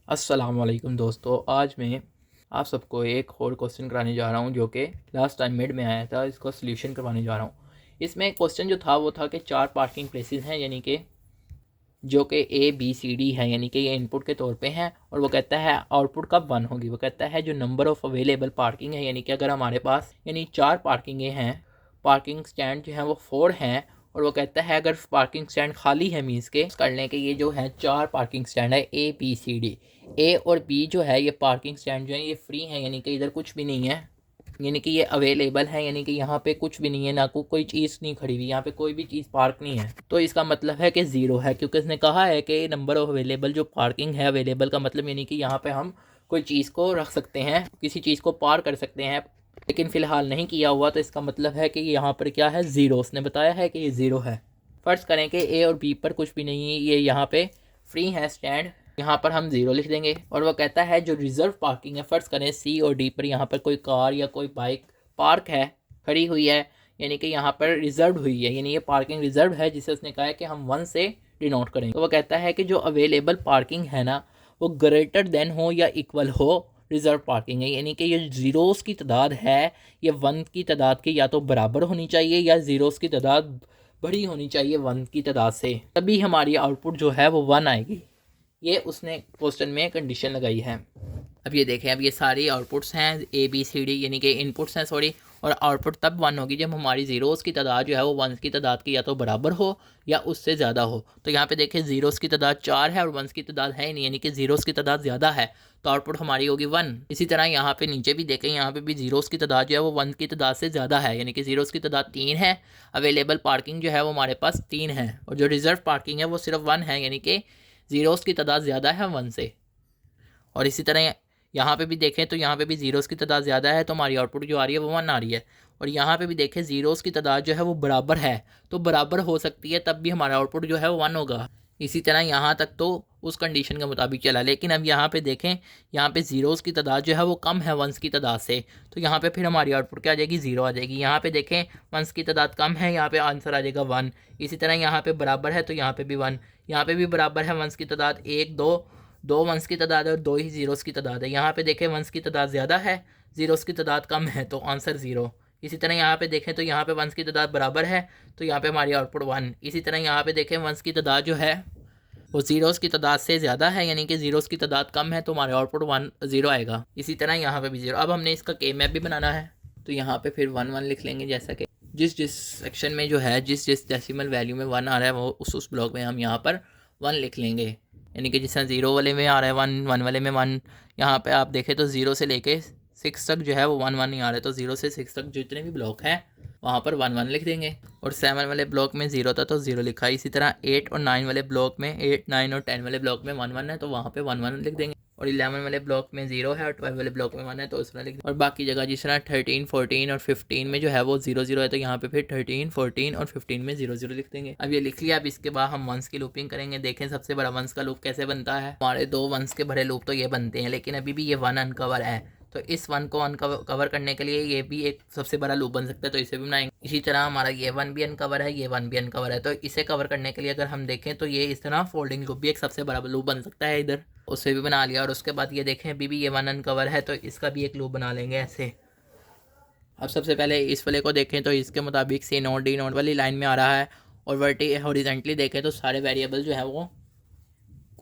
अस्सलामुअलैकुम दोस्तों, आज मैं आप सबको एक और क्वेश्चन कराने जा रहा हूं जो कि लास्ट टाइम मिड में आया था। इसको सॉल्यूशन करवाने जा रहा हूं। इसमें क्वेश्चन जो था वो था कि 4 पार्किंग प्लेसेस हैं, यानी कि जो कि ए बी सी डी है, यानी कि ये इनपुट के तौर पे हैं। और वो कहता है आउटपुट कब 1 होगी। वो कहता है जो नंबर ऑफ़ अवेलेबल पार्किंग है, यानी कि अगर हमारे पास 4 पार्किंगें हैं, पार्किंग स्टैंड जो हैं वो 4 हैं। और वो कहता है अगर पार्किंग स्टैंड खाली है, मीन्स के कर लें कि ये जो है 4 पार्किंग स्टैंड है ए बी सी डी। ए और बी जो है ये पार्किंग स्टैंड जो है ये फ्री हैं, यानी कि इधर कुछ भी नहीं है, यानी कि ये अवेलेबल है, यानी कि यहाँ पे कुछ भी नहीं है, ना कोई चीज़ नहीं खड़ी हुई, यहाँ पे कोई भी चीज़ पार्क नहीं है। तो इसका मतलब है कि ज़ीरो है, क्योंकि इसने कहा है कि नंबर ऑफ अवेलेबल जो पार्किंग है, अवेलेबल का मतलब यानी कि यहाँ पे हम कोई चीज़ को रख सकते हैं, किसी चीज़ को पार कर सकते हैं, लेकिन फ़िलहाल नहीं किया हुआ। तो इसका मतलब है कि यहाँ पर क्या है, ज़ीरो। उसने बताया है कि ये ज़ीरो है। फ़र्ज़ करें कि ए और बी पर कुछ भी नहीं है, ये यहाँ पे फ्री है स्टैंड, यहाँ पर हम ज़ीरो लिख देंगे। और वो कहता है जो रिज़र्व पार्किंग है, फ़र्ज़ करें सी और डी पर यहाँ पर कोई कार या कोई बाइक पार्क है, खड़ी हुई है, यानी कि यहाँ पर रिज़र्व हुई है, यानी ये पार्किंग रिज़र्व है, जिसे उसने कहा है कि हम 1 से डिनोट करेंगे। तो वो कहता है कि जो अवेलेबल पार्किंग है ना, वो ग्रेटर देन हो या इक्वल हो रिज़र्व पार्किंग है, यानी कि ये ज़ीरोज़ की तादाद है, ये 1 की तादाद की या तो बराबर होनी चाहिए या ज़ीरोज़ की तादाद बड़ी होनी चाहिए 1 की तादाद से, तभी हमारी आउटपुट जो है वो 1 आएगी। ये उसने क्वेश्चन में कंडीशन लगाई है। अब ये देखें, अब ये सारी आउटपुट्स हैं ए बी सी डी, यानी कि इनपुट्स हैं, सॉरी। और आउटपुट तब 1 होगी जब हमारी ज़ीरोज़ की तादाद जो है वो 1 की तादाद की या तो बराबर हो या उससे ज़्यादा हो। तो यहाँ पे देखें ज़ीरोज़ की तादाद 4 है और 1 की तादाद है ही नहीं, यानी कि ज़ीरोज़ की तादाद ज़्यादा है, तो आउटपुट हमारी होगी 1। इसी तरह यहाँ पे नीचे भी देखें, यहाँ पे भी ज़ीरोज़ की तादाद जो है वो 1 की तादाद से ज़्यादा है, यानी कि ज़ीरोज़ की तादाद 3 है। अवेलेबल पार्किंग जो है वो हमारे पास 3 है, और जो रिज़र्व पार्किंग है वो सिर्फ 1 है, यानी कि ज़ीरोज़ की तादाद ज़्यादा है 1 से। और इसी तरह यहाँ पे भी देखें तो यहाँ पे भी ज़ीरोज़ की तादाद ज़्यादा है, तो हमारी आउटपुट जो आ रही है वो 1 आ रही है। और यहाँ पे भी देखें ज़ीरोज़ की तादाद जो है वो बराबर है, तो बराबर हो सकती है, तब भी हमारा आउटपुट जो है वो 1 होगा। इसी तरह यहाँ तक तो उस कंडीशन के मुताबिक चला, लेकिन अब यहाँ पे देखें, यहाँ पे ज़ीरोज़ की तादाद जो है वो कम है 1 की तादाद से, तो यहाँ पे फिर हमारी आउटपुट क्या आ जाएगी, 0 आ जाएगी। यहाँ पे देखें 1 की तादाद कम है, यहाँ पे आंसर आ जाएगा 1। इसी तरह यहाँ पे बराबर है, तो यहाँ पे भी 1। यहाँ पे भी बराबर है 1 की तादाद, 1 2 2 वंस की तादाद है और 2 ही ज़ीरोज़ की तादाद है। यहाँ पे देखें वंस की तादाद ज़्यादा है, ज़ीरोज़ की तादाद कम है, तो आंसर 0। इसी तरह यहाँ पे देखें तो यहाँ पे वंस की तादाद बराबर है, तो यहाँ पे हमारी आउटपुट 1। इसी तरह यहाँ पे देखें वंस की तादाद जो है वो ज़ीरोज़ की तादाद से ज़्यादा है, यानी कि ज़ीरोज़ की तादाद कम है, तो हमारे आउटपुट 1 0 आएगा। इसी तरह यहाँ पे भी 0। अब हमने इसका के मैप भी बनाना है, तो यहाँ पे फिर 1 1 लिख लेंगे। जैसा कि जिस जिस सेक्शन में जो है, जिस जिस डेसिमल वैल्यू में 1 आ रहा है, वो उस ब्लॉक में हम यहाँ पर 1 लिख लेंगे। यानी कि जिस तरह 0 वाले में आ रहा है 1, 1 वाले में 1। यहाँ पे आप देखें तो 0 से लेके 6 तक जो है वो 1 1 ही आ रहा है, तो 0 से 6 तक जितने भी ब्लॉक हैं वहाँ पर 1 1 लिख देंगे। और 7 वाले ब्लॉक में 0 था तो 0 लिखा। इसी तरह 8 और 9 वाले ब्लॉक में, 8 9 और 10 वाले ब्लॉक में 1 1 है, तो वहाँ पे 1 1 लिख देंगे। और 11 वाले ब्लॉक में 0 है और 12 वाले ब्लॉक में 1 है, तो उस तरह लिख देंगे। और बाकी जगह जिस तरह 13 14 और 15 में जो है वो 0 0 है, तो यहाँ पे फिर 13 14 और 15 में 0 0 लिख देंगे। अब ये लिख लिया। अब इसके बाद हम वंस की लूपिंग करेंगे। देखें सबसे बड़ा वंस का लूप कैसे बनता है। हमारे 2 वंस के भरे लूप तो ये बनते हैं, लेकिन अभी भी ये 1 अनकवर है, तो इस 1 को अनकवर करने के लिए ये भी एक सबसे बड़ा लूप बन सकता है, तो इसे भी बनाएंगे। इसी तरह हमारा ये 1 भी अनकवर है, ये 1 भी अनकवर है, तो इसे कवर करने के लिए अगर हम देखें तो ये इस तरह फोल्डिंग लूप भी एक सबसे बड़ा लूप बन सकता है, इधर उसे भी बना लिया। और उसके बाद ये देखें अभी भी ये 1 अनकवर है, तो इसका भी एक लूप बना लेंगे ऐसे। अब सबसे पहले इस वाले को देखें तो इसके मुताबिक सी नोट डी नोट वाली लाइन में आ रहा है, और हॉरिजॉन्टली देखें तो सारे वेरिएबल जो है वो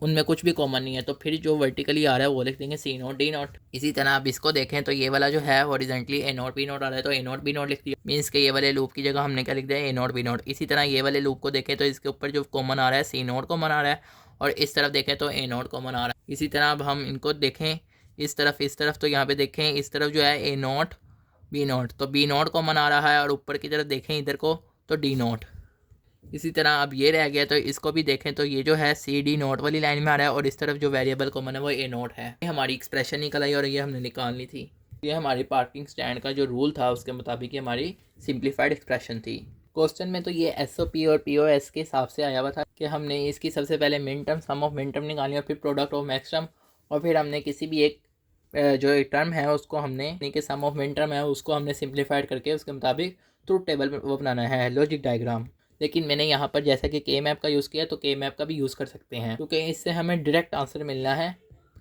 उनमें कुछ भी कॉमन नहीं है, तो फिर जो वर्टिकली आ रहा है वो लिख देंगे सी नोट डी नोट। इसी तरह अब इसको देखें तो ये वाला जो है हॉरिजॉन्टली ए नोट बी नोट आ रहा है, तो ए नोट बी नोट लिख दिया। मीन्स के ये वाले लूप की जगह हमने क्या लिख दिया, ए नोट बी नोट। इसी तरह ये वाले लूप को देखें तो इसके ऊपर जो कॉमन आ रहा है सी नोट कॉमन आ रहा है, और इस तरफ देखें तो ए नोट कॉमन आ रहा है। इसी तरह अब हम इनको देखें इस तरफ, तो यहाँ पे देखें इस तरफ जो है ए नोट बी नोट, तो बी नोट कॉमन आ रहा है, और ऊपर की तरफ देखें इधर को तो डी नोट। इसी तरह अब ये रह गया, तो इसको भी देखें तो ये जो है सी डी नोट वाली लाइन में आ रहा है, और इस तरफ जो वेरिएबल कॉमन है वो ए नोट है। ये हमारी एक्सप्रेशन निकल आई और ये हमने निकालनी थी। ये हमारी पार्किंग स्टैंड का जो रूल था उसके मुताबिक ये हमारी सिंप्लीफाइड एक्सप्रेशन थी। क्वेश्चन में तो ये एसओपी और पीओएस के हिसाब से आया हुआ था कि हमने इसकी सबसे पहले minterm, sum of minterm निकाली, और फिर प्रोडक्ट ऑफ मैक्स टर्म, और फिर हमने किसी भी एक जो एक टर्म है उसको हमने, यानी कि सम ऑफ मिन टर्म है, उसको हमने सिंप्लीफाइड करके उसके मुताबिक ट्रूथ टेबल वो बनाना है, लॉजिक डायग्राम। लेकिन मैंने यहाँ पर जैसा कि के मैप का यूज़ किया, तो के मैप का भी यूज़ कर सकते हैं, क्योंकि इससे हमें डायरेक्ट आंसर मिलना है।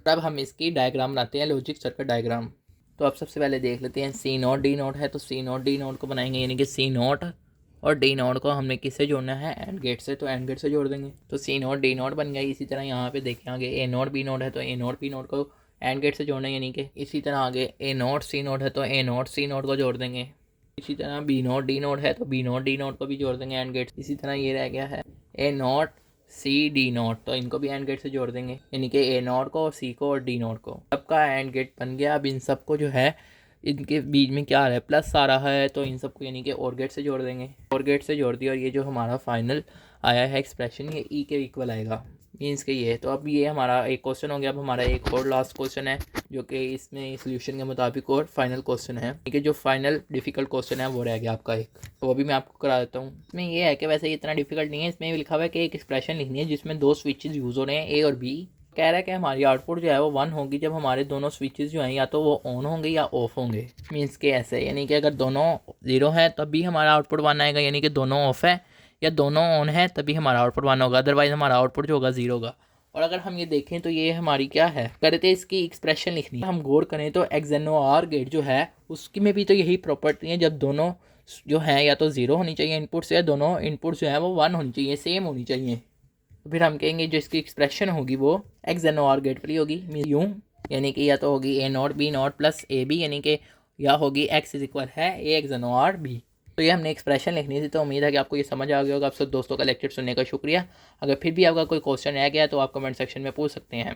अब हम इसकी डायग्राम बनाते हैं, लॉजिक सर्किट डायग्राम। तो अब सबसे पहले देख लेते हैं सी नोट डी नोट है, तो सी नोट डी नोट को बनाएंगे, यानी कि सी नोट और डी नोट को हमने किससे जोड़ना है, एंड गेट से, तो एंड गेट से जोड़ देंगे। तो सी नोट डी नोट बन गया। इसी तरह यहाँ पे देखें आगे ए नोट बी नोट है, तो ए नोट बी नोट को एंड गेट से जोड़ेंगे, यानी कि इसी तरह आगे ए नोट सी नोट है, तो ए नोट सी नोट को जोड़ देंगे। इसी तरह बी नोट डी नोट है, तो बी नोट डी नोट को भी जोड़ देंगे एंड गेट। इसी तरह ये रह गया है ए नोट सी डी नोट, तो इनको भी एंड गेट से जोड़ देंगे, यानी कि ए नोट को और सी को और डी नोट को। सबका एंड गेट बन गया। अब इन सबको जो है इनके बीच में क्या आ रहा है, प्लस आ रहा है, तो इन सबको यानी कि और गेट से जोड़ देंगे। और गेट से जोड़ दिया और ये जो हमारा फाइनल आया है एक्सप्रेशन, ये ई के इक्वल आएगा, मीन्स के ये। तो अब ये हमारा एक क्वेश्चन हो गया। अब हमारा एक और लास्ट क्वेश्चन है जो कि इसमें सोल्यूशन के मुताबिक और फाइनल क्वेश्चन है, ठीक है। जो फाइनल डिफिकल्ट क्वेश्चन है वो रह गया आपका एक, तो वो भी मैं आपको करा देता हूँ। इसमें ये है कि वैसे इतना डिफिकल्ट नहीं है, इसमें लिखा हुआ है कि एक एक्सप्रेशन लिखनी है जिसमें दो स्विचेस यूज़ हो रहे हैं, ए और बी। कह रहा है कि हमारी आउटपुट जो है वो 1 होगी जब हमारे दोनों स्विचेस जो हैं या तो वो ऑन होंगे या ऑफ होंगे, मीन्स के ऐसे, यानी कि अगर दोनों 0 है तभी हमारा आउटपुट 1 आएगा, यानी कि दोनों ऑफ है या दोनों ऑन है तभी हमारा आउटपुट 1 होगा, अदरवाइज हमारा आउटपुट जो होगा 0 होगा। और अगर हम ये देखें तो ये हमारी क्या है, करते इसकी एक्सप्रेशन लिखनी है। हम गौर करें तो XNOR गेट जो है उसकी में भी तो यही प्रॉपर्टी है, जब दोनों जो हैं या तो 0 होनी चाहिए इनपुट से, या दोनों इनपुट जो है वो 1 होनी चाहिए, सेम होनी चाहिए। तो फिर हम कहेंगे जो इसकी एक्सप्रेशन होगी वो XNOR गेट वाली होगी, यूँ, यानी कि या तो होगी A not B not plus A B, यानी कि या होगी x इज इक्वल है ए XNOR बी। तो ये हमने एक्सप्रेशन लिखनी थी। तो उम्मीद है कि आपको ये समझ आ गया होगा। आप सब दोस्तों का लेक्चर सुनने का शुक्रिया। अगर फिर भी आपका कोई क्वेश्चन रह गया तो आप कमेंट सेक्शन में पूछ सकते हैं।